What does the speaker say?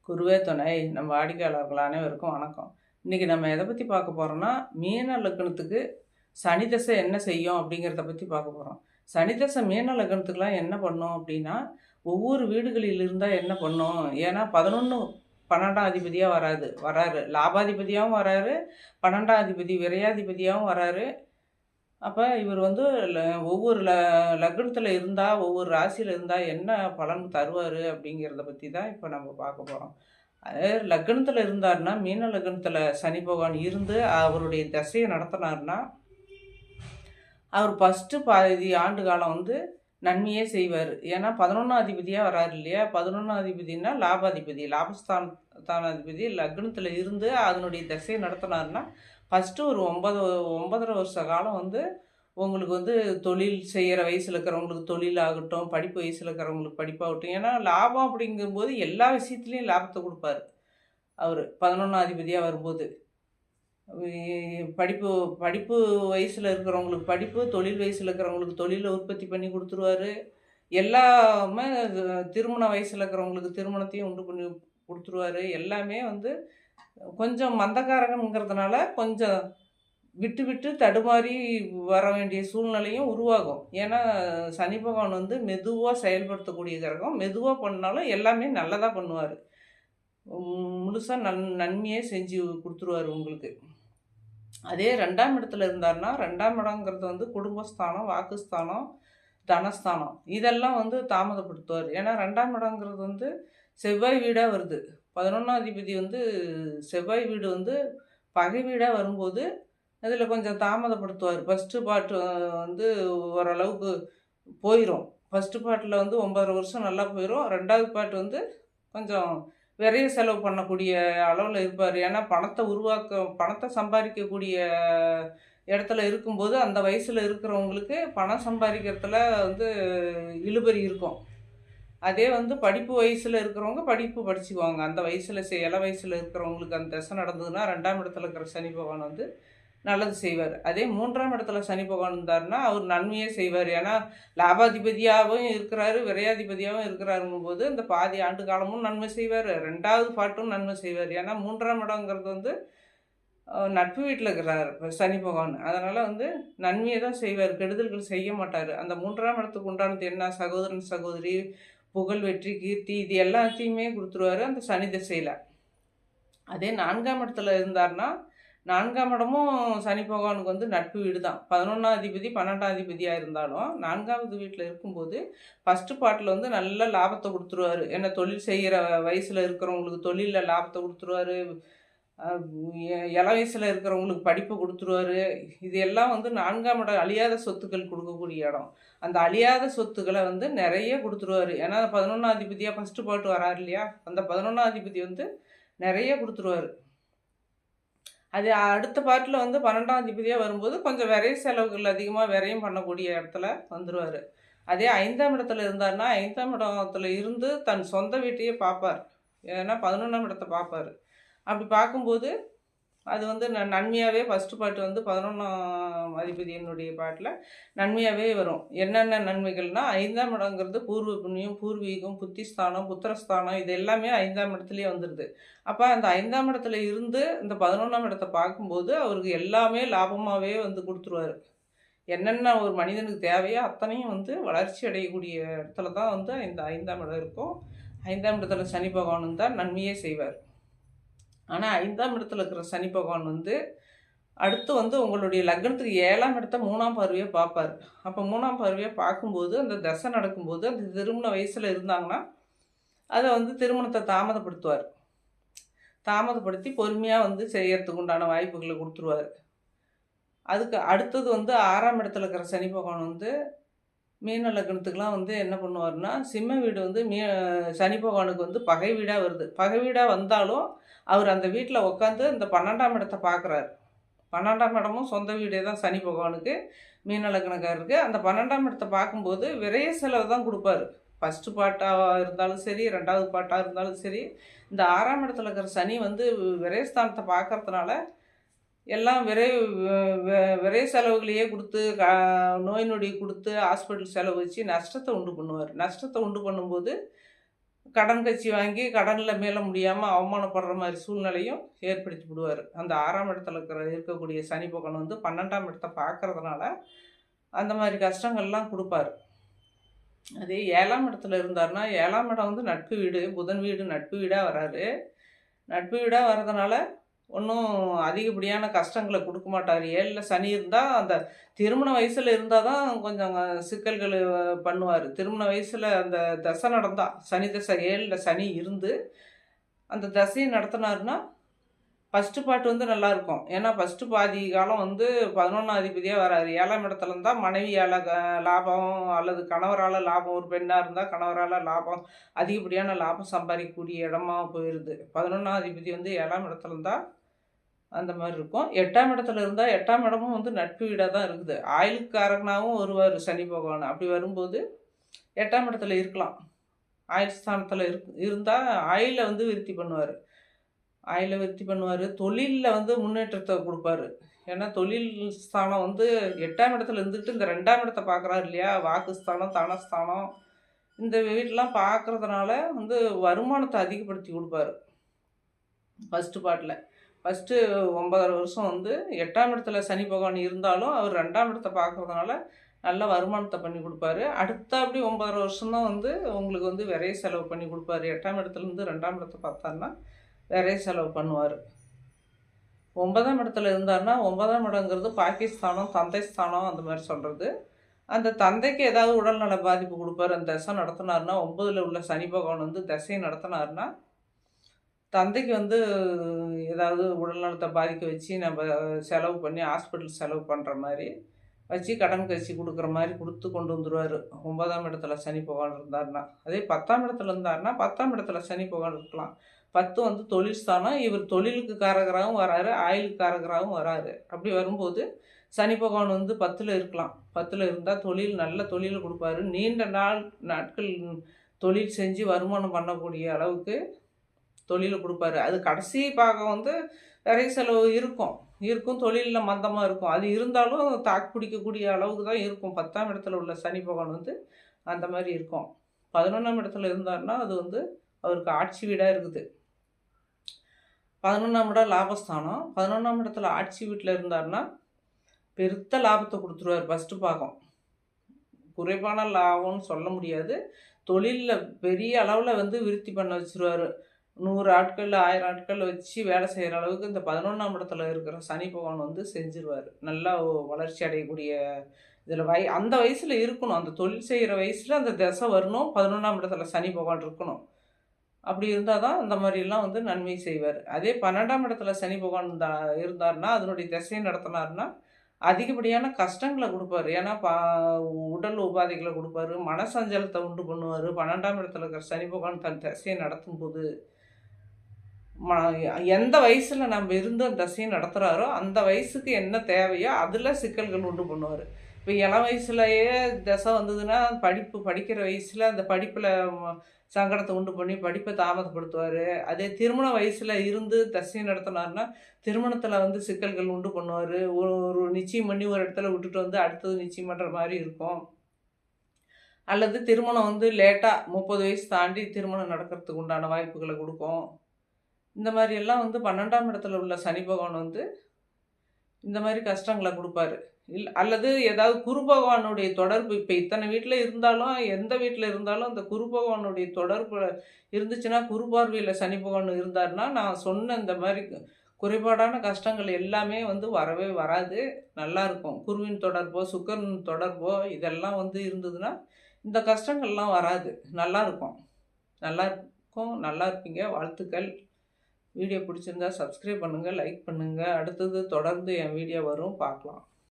குருவே துணை. நம்ம வாடிக்கையாளர்கள் அனைவருக்கும் வணக்கம். இன்னைக்கு நம்ம எதை பத்தி பார்க்க போறோம்னா, மீன லக்னத்துக்கு சனி தசை என்ன செய்யும் அப்படிங்கிறத பத்தி பார்க்க போறோம். சனி தசை மீன லக்னத்துக்குலாம் என்ன பண்ணும் அப்படின்னா, ஒவ்வொரு வீடுகளில் இருந்தா என்ன பண்ணும்? ஏன்னா 11, 12ஆம் அதிபதியா வராரு. லாபாதிபதியாவும் வராரு, 12ஆம் அதிபதி விரையாதிபதியாவும் வராரு. அப்ப இவர் வந்து ல ஒவ்வொரு லக்னத்துல இருந்தா, ஒவ்வொரு ராசியில இருந்தா என்ன பலன் தருவாரு அப்படிங்கிறத பத்தி தான் இப்ப நம்ம பார்க்க போறோம். லக்னத்துல இருந்தாருன்னா, மீன லக்னத்துல சனி பகவான் இருந்து அவருடைய தசைய நடத்துனாருன்னா, அவர் ஃபர்ஸ்ட்டு பாதி ஆண்டு காலம் வந்து நன்மையே செய்வாரு. ஏன்னா 11ஆம் அதிபதியா வராரு இல்லையா? 11ஆம் அதிபதினா லாபாதிபதி. லாபஸ்தானாதிபதி லக்னத்துல இருந்து அதனுடைய தசைய நடத்துனாருன்னா, ஃபர்ஸ்ட்டு ஒரு 9 1/2 வருஷ காலம் வந்து உங்களுக்கு வந்து தொழில் செய்யற வயசுல இருக்கிறவங்களுக்கு தொழில் ஆகட்டும், படிப்பு வயசுல இருக்கிறவங்களுக்கு படிப்பாகட்டும். ஏன்னா லாபம் அப்படிங்கும்போது எல்லா விஷயத்துலயும் லாபத்த குடுப்பாரு. அவரு 11ஆம் அதிபதியா வரும்போது. படிப்பு படிப்பு வயசுல இருக்கிறவங்களுக்கு படிப்பு, தொழில் வயசுல இருக்கிறவங்களுக்கு தொழில உற்பத்தி பண்ணி குடுத்துருவாரு. எல்லாமே திருமண வயசுல இருக்கிறவங்களுக்கு திருமணத்தையும் உண்டு பண்ணி குடுத்துருவாரு. எல்லாமே வந்து கொஞ்சம் மந்தகாரகங்கிறதுனால கொஞ்சம் விட்டு விட்டு தடுமாறி வர வேண்டிய சூழ்நிலையும் உருவாகும். ஏன்னா, சனி பகவான் வந்து மெதுவா செயல்படுத்தக்கூடிய கிரகம். மெதுவா பண்ணாலும் எல்லாமே நல்லதா பண்ணுவாரு. முழுசா நன்மையே செஞ்சு குடுத்துருவாரு உங்களுக்கு. அதே 2ஆம் இடத்துல இருந்தாருன்னா, 2ஆம் இடம்ங்கிறது வந்து குடும்பஸ்தானம், வாக்குஸ்தானம், தனஸ்தானம். இதெல்லாம் வந்து தாமதப்படுத்துவாரு. ஏன்னா 2ஆம் இடம்ங்கிறது வந்து செவ்வாய் வீடா வருது. 11ஆம் அதிபதி வந்து செவ்வாய் வீடு வந்து பகை வீடா வரும்போது அதில கொஞ்சம் தாமதப்படுத்துவாரு. ஃபர்ஸ்ட்டு பார்ட் வந்து ஓரளவுக்கு போயிரும். ஃபர்ஸ்ட்டு பார்ட்ல வந்து 9 1/2 வருஷம் நல்லா போயிரும். 2வது பார்ட் வந்து கொஞ்சம் விரைய செலவு பண்ணக்கூடிய அளவுல இருப்பாரு. ஏன்னா பணத்த சம்பாரிக்கக்கூடிய இடத்துல இருக்கும்போது, அந்த வயசுல இருக்கிறவங்களுக்கு பணம் சம்பாரிக்கிறதுல வந்து இழுபறி இருக்கும். அதே வந்து படிப்பு வயசுல இருக்கிறவங்க படிப்பு படிச்சுக்குவாங்க. அந்த வயசுல இள வயசுல இருக்கிறவங்களுக்கு அந்த தசை நடந்ததுன்னா, 2ஆம் இடத்துல இருக்கிற சனி பகவான் வந்து நல்லது செய்வாரு. அதே 3ஆம் இடத்துல சனி பகவான் இருந்தாருன்னா, அவர் நன்மையே செய்வாரு. ஏன்னா, லாபாதிபதியாவும் இருக்கிறாரு, விரையாதிபதியாவும் இருக்கிறாருங்கும்போது, இந்த பாதி ஆண்டு காலமும் நன்மை செய்வாரு. 2வது பார்ட்டும் நன்மை செய்வாரு. ஏன்னா 3ஆம் இடங்கிறது வந்து நட்பு வீட்ல இருக்கிறாரு சனி பகவான். அதனால வந்து நன்மைய தான் செய்வாரு. கெடுதல்கள் செய்ய மாட்டாரு. அந்த 3ஆம் இடத்துக்கு உண்டானது என்ன? சகோதரன், சகோதரி, புகழ், வெற்றி, கீர்த்தி இது எல்லாத்தையுமே குடுத்துருவாரு அந்த சனி திசையில. அதே 4ஆம் இடத்துல இருந்தாருன்னா, 4ஆம் இடமும் சனி பகவானுக்கு வந்து நட்பு வீடு தான். 11ஆம் அதிபதி, 12ஆம் அதிபதியா இருந்தாலும், 4வது வீட்ல இருக்கும்போது, ஃபர்ஸ்ட்டு பார்ட்ல வந்து நல்ல லாபத்த குடுத்துருவாரு. ஏன்னா தொழில் செய்யற வயசுல இருக்கிறவங்களுக்கு தொழில்ல லாபத்த குடுத்துருவாரு. அ இள வயசுல இருக்கிறவங்களுக்கு படிப்ப குடுத்துருவாரு. இது எல்லாம் வந்து 4ஆம் இடம் அழியாத சொத்துக்கள் குடுக்கக்கூடிய இடம். அந்த அழியாத சொத்துக்கள வந்து நெறைய குடுத்துருவாரு. ஏன்னா 11ஆம் அதிபதியா ஃபர்ஸ்ட்டு பார்ட் வராரு இல்லையா? அந்த 11ஆம் அதிபதி வந்து நெறைய குடுத்துருவாரு. அது அடுத்த பார்ட்ல வந்து 12ஆம் அதிபதியா வரும்போது, கொஞ்சம் விரை செலவுகள் அதிகமா விரயம் பண்ணக்கூடிய இடத்துல வந்துருவாரு. அதே 5ஆம் இடத்துல இருந்தாருன்னா, 5ஆம் இடத்துல இருந்து தன் சொந்த வீட்டையே பார்ப்பார். ஏன்னா 11ஆம் இடத்த பார்ப்பாரு. அப்படி பார்க்கும்போது, அது வந்து நன்மையாவே ஃபர்ஸ்ட் பார்ட் வந்து 11ஆம் அதிபதியினுடைய பார்ட்ல நன்மையாவே வரும். என்னென்ன நன்மைகள்னா, 5ஆம் இடங்கிறது பூர்வ புண்ணியம், பூர்வீகம், புத்திஸ்தானம், புத்திரஸ்தானம் இது எல்லாமே 5ஆம் இடத்திலேயே வந்துருது. அப்ப அந்த 5ஆம் இடத்துல இருந்து இந்த 11ஆம் இடத்த பார்க்கும்போது, அவருக்கு எல்லாமே லாபமாவே வந்து குடுத்துருவாரு. என்னென்ன ஒரு மனிதனுக்கு தேவையோ அத்தனையும் வந்து வளர்ச்சி அடையக்கூடிய இடத்துல தான் வந்து இந்த 5ஆம் இடம் இருக்கும். 5ஆம் இடத்துல சனி பகவான் இருந்தா நன்மையே செய்வார். ஆனா 5ஆம் இடத்துல இருக்கிற சனி பகவான் வந்து, அடுத்து வந்து உங்களுடைய லக்னத்துக்கு 7ஆம் இடத்த 3ஆம் பார்வையா பார்ப்பாரு. அப்ப 3ஆம் பார்வையா பார்க்கும்போது, அந்த தசை நடக்கும்போது, அந்த திருமண வயசுல இருந்தாங்கன்னா, அத வந்து திருமணத்த தாமதப்படுத்துவார். தாமதப்படுத்தி பொறுமையா வந்து செய்யறதுக்கு உண்டான வாய்ப்புகள குடுத்துருவாரு. அதுக்கு அடுத்தது வந்து 6ஆம் இடத்துல இருக்கிற சனி பகவான் வந்து, மீன லக்னத்துக்குலாம் வந்து என்ன பண்ணுவாருன்னா, சிம்ம வீடு வந்து சனி பகவானுக்கு வந்து பகை வீடா வருது. பகை வீடா வந்தாலும், அவர் அந்த வீட்ல உட்காந்து இந்த 12ஆம் இடத்த பார்க்குறாரு. 12ஆம் இடமும் சொந்த வீடே தான் சனி பகவானுக்கு, மீன லக்னக்காரருக்கு. அந்த 12ஆம் இடத்த பார்க்கும்போது விரய செலவு தான் குடுப்பாரு. ஃபர்ஸ்ட்டு பார்ட்டா இருந்தாலும் சரி, 2வது பார்ட்டா இருந்தாலும் சரி, இந்த 6ஆம் இடத்துல இருக்கிற சனி வந்து விரயஸ்தானத்த பார்க்கறதுனால, எல்லாம் விரை செலவுகளையே குடுத்து, நோய் நொடி குடுத்து, ஹாஸ்பிட்டல் செலவு வச்சு நஷ்டத்த உண்டு பண்ணுவாரு. நஷ்டத்த உண்டு பண்ணும்போது, கடன் கட்சி வாங்கி கடனில் மேல முடியாமல் அவமானப்படுற மாதிரி சூழ்நிலையும் ஏற்படுத்தி விடுவார். அந்த 6ஆம் இடத்துல இருக்கக்கூடிய சனி பகவான் வந்து 12ஆம் இடத்தை பார்க்கறதுனால அந்த மாதிரி கஷ்டங்கள்லாம் கொடுப்பாரு. அதே 7ஆம் இடத்துல இருந்தாருன்னா 7ஆம் இடம் வந்து நட்பு வீடு, புதன் வீடு நட்பு வீடாக வராரு. நட்பு வீடாக வர்றதுனால ஒன்றும் அதிகப்படியான கஷ்டங்களை கொடுக்க மாட்டார். 7ல் சனி இருந்தால் அந்த திருமண வயசில் இருந்தால் தான் கொஞ்சம் சிக்கல்கள் பண்ணுவார். திருமண வயசில் அந்த தசை நடந்தால் சனி தசை 7ல் சனி இருந்து அந்த தசையை நடத்தினாருன்னா ஃபஸ்ட்டு பார்ட் வந்து நல்லாயிருக்கும். ஏன்னா ஃபஸ்ட்டு பாதி காலம் வந்து 11ஆம் அதிபதியாக வராரு. 7ஆம் இடத்துல இருந்தால் மனைவியால் லாபம் அல்லது கணவரால் லாபம், ஒரு பெண்ணாக இருந்தால் கணவரால் லாபம், அதிகப்படியான லாபம் சம்பாதிக்கக்கூடிய இடமா போயிடுது. 11ஆம் அதிபதி வந்து 7ஆம் இடத்துல இருந்தால் அந்த மாதிரி இருக்கும். 8ஆம் இடத்துல இருந்தால் 8ஆம் இடமும் வந்து நட்பு வீடாக தான் இருக்குது. ஆயுளுக்காரகனாகவும் வருவார் சனி பகவான். அப்படி வரும்போது 8ஆம் இடத்துல இருக்கலாம். ஆயுள் ஸ்தானத்தில் இருந்தால் ஆயுளை வந்து விருத்தி பண்ணுவார். ஆயுளை விருத்தி பண்ணுவார். தொழிலில் வந்து முன்னேற்றத்தை கொடுப்பாரு. ஏன்னா தொழில் ஸ்தானம் வந்து 8ஆம் இடத்துல இருந்துக்கிட்டு இந்த 2ஆம் இடத்தை பார்க்குறாரு இல்லையா, வாக்குஸ்தானம், தனஸ்தானம், இந்த வீட்டெலாம் பார்க்குறதுனால வந்து வருமானத்தை அதிகப்படுத்தி கொடுப்பாரு. ஃபஸ்ட்டு பார்ட்டில் ஃபஸ்ட்டு 9 வருஷம் வந்து 8ஆம் இடத்துல சனி பகவான் இருந்தாலும் அவர் 2ஆம் இடத்தை பார்க்குறதுனால நல்ல வருமானத்தை பண்ணி கொடுப்பாரு. அடுத்த அப்படி 9 வருஷம்தான் வந்து உங்களுக்கு வந்து விரைய செலவு பண்ணி கொடுப்பாரு. 8ஆம் இடத்துலேருந்து 2ஆம் இடத்தை பார்த்தாருன்னா விரைய செலவு பண்ணுவார். 9ஆம் இடத்துல இருந்தாருன்னா 9ஆம் இடங்கிறது பாகிஸ்தானம், தந்தை ஸ்தானம் அந்த மாதிரி சொல்கிறது. அந்த தந்தைக்கு ஏதாவது உடல்நல பாதிப்பு கொடுப்பாரு. அந்த தசை நடத்தினாருன்னா 9ல் உள்ள சனி பகவான் வந்து தசையை நடத்தினாருன்னா தந்தைக்கு வந்து ஏதாவது உடல்நலத்தை பாதிக்க வச்சு நம்ம செலவு பண்ணி ஹாஸ்பிட்டல் செலவு பண்ணுற மாதிரி வச்சு கடன் கட்சி கொடுக்குற மாதிரி கொடுத்து கொண்டு வந்துடுவார். 9ஆம் இடத்துல சனி பகவான் இருந்தாருன்னா. அதே 10ஆம் இடத்துல இருந்தாருன்னா 10ஆம் இடத்துல சனி பகவான் இருக்கலாம். 10 வந்து தொழில் ஸ்தானம். இவர் தொழிலுக்கு காரகராகவும் வராரு, ஆயுளுக்கு காரகராகவும் வராரு. அப்படி வரும்போது சனி பகவான் வந்து 10ல் இருக்கலாம். 10ல் இருந்தால் தொழில் நல்ல தொழில் கொடுப்பாரு. நீண்ட நாட்கள் தொழில் செஞ்சு வருமானம் பண்ணக்கூடிய அளவுக்கு தொழிலை கொடுப்பாரு. அது கடைசி பாகம் வந்து நிறைய செலவு இருக்கும் தொழிலில் மந்தமாக இருக்கும். அது இருந்தாலும் தாக்கு பிடிக்கக்கூடிய அளவுக்கு தான் இருக்கும். 10ஆம் இடத்துல உள்ள சனி பகவான் வந்து அந்த மாதிரி இருக்கும். 11ஆம் இடத்துல இருந்தாருன்னா அது வந்து அவருக்கு ஆட்சி வீடாக இருக்குது. 11ஆம் இடம் லாபஸ்தானம். 11ஆம் இடத்துல ஆட்சி வீட்டில் இருந்தாருன்னா பெருத்த லாபத்தை கொடுத்துருவார். ஃபஸ்ட்டு பாகம் குறைவான லாபம்னு சொல்ல முடியாது. தொழிலில் பெரிய அளவில் வந்து விருத்தி பண்ண வச்சுருவார். 100 ஆட்கள் 1000 ஆட்கள் வச்சு வேலை செய்கிற அளவுக்கு இந்த 11ஆம் இடத்துல இருக்கிற சனி பகவான் வந்து செஞ்சிருவார். நல்லா வளர்ச்சி அடையக்கூடிய இதில் அந்த வயசில் இருக்கணும். அந்த தொழில் செய்கிற வயசில் அந்த தசை வரணும். 11ஆம் இடத்துல சனி பகவான் இருக்கணும். அப்படி இருந்தால் தான் அந்த மாதிரிலாம் வந்து நன்மை செய்வார். அதே 12ஆம் இடத்துல சனி பகவான் இருந்தார்னா அதனுடைய திசையை நடத்தினார்னா அதிகப்படியான கஷ்டங்களை கொடுப்பாரு. ஏன்னா உடல் உபாதைகளை கொடுப்பாரு, மனசஞ்சலத்தை உண்டு பண்ணுவார். 12ஆம் இடத்துல இருக்கிற சனி பகவான் தன் திசையை நடத்தும் போது எந்த வயசில் நம்ம இருந்து அந்த தசையை நடத்துகிறாரோ அந்த வயசுக்கு என்ன தேவையோ அதில் சிக்கல்கள் உண்டு பண்ணுவார். இப்போ இளம் வயசுலேயே தசை வந்ததுன்னா படிக்கிற வயசில் அந்த படிப்பில் சங்கடத்தை உண்டு பண்ணி படிப்பை தாமதப்படுத்துவார். அதே திருமண வயசில் இருந்து தசையை நடத்தினார்னா திருமணத்தில் வந்து சிக்கல்கள் உண்டு பண்ணுவார். ஒரு நிச்சயம் பண்ணி ஒரு இடத்துல விட்டுட்டு வந்து அடுத்தது நிச்சயம் பண்ணுற மாதிரி இருக்கும். அல்லது திருமணம் வந்து லேட்டாக 30 வயசு தாண்டி திருமணம் நடக்கிறதுக்கு உண்டான வாய்ப்புகளை கொடுக்கும். இந்த மாதிரியெல்லாம் வந்து 12ஆம் இடத்துல உள்ள சனி பகவான் வந்து இந்த மாதிரி கஷ்டங்களை கொடுப்பாரு. அல்லது ஏதாவது குரு பகவானுடைய தொடர்பு இப்போ இத்தனை வீட்டில் இருந்தாலும் எந்த வீட்டில் இருந்தாலும் அந்த குரு பகவானுடைய தொடர்பு இருந்துச்சுன்னா, குரு பார்வையில் சனி பகவான் இருந்தார்னா நான் சொன்ன இந்த மாதிரி குறைபாடான கஷ்டங்கள் எல்லாமே வந்து வரவே வராது. நல்லாயிருக்கும். குருவின் தொடர்போ சுக்கரன் தொடர்போ இதெல்லாம் வந்து இருந்ததுன்னா இந்த கஷ்டங்கள்லாம் வராது. நல்லாயிருக்கும். நல்லா இருப்பீங்க. வாழ்த்துக்கள். வீடியோ பிடிச்சிருந்தா சப்ஸ்கிரைப் பண்ணுங்கள், லைக் பண்ணுங்கள். அடுத்தது தொடர்ந்து என் வீடியோ வரும், பார்க்கலாம்.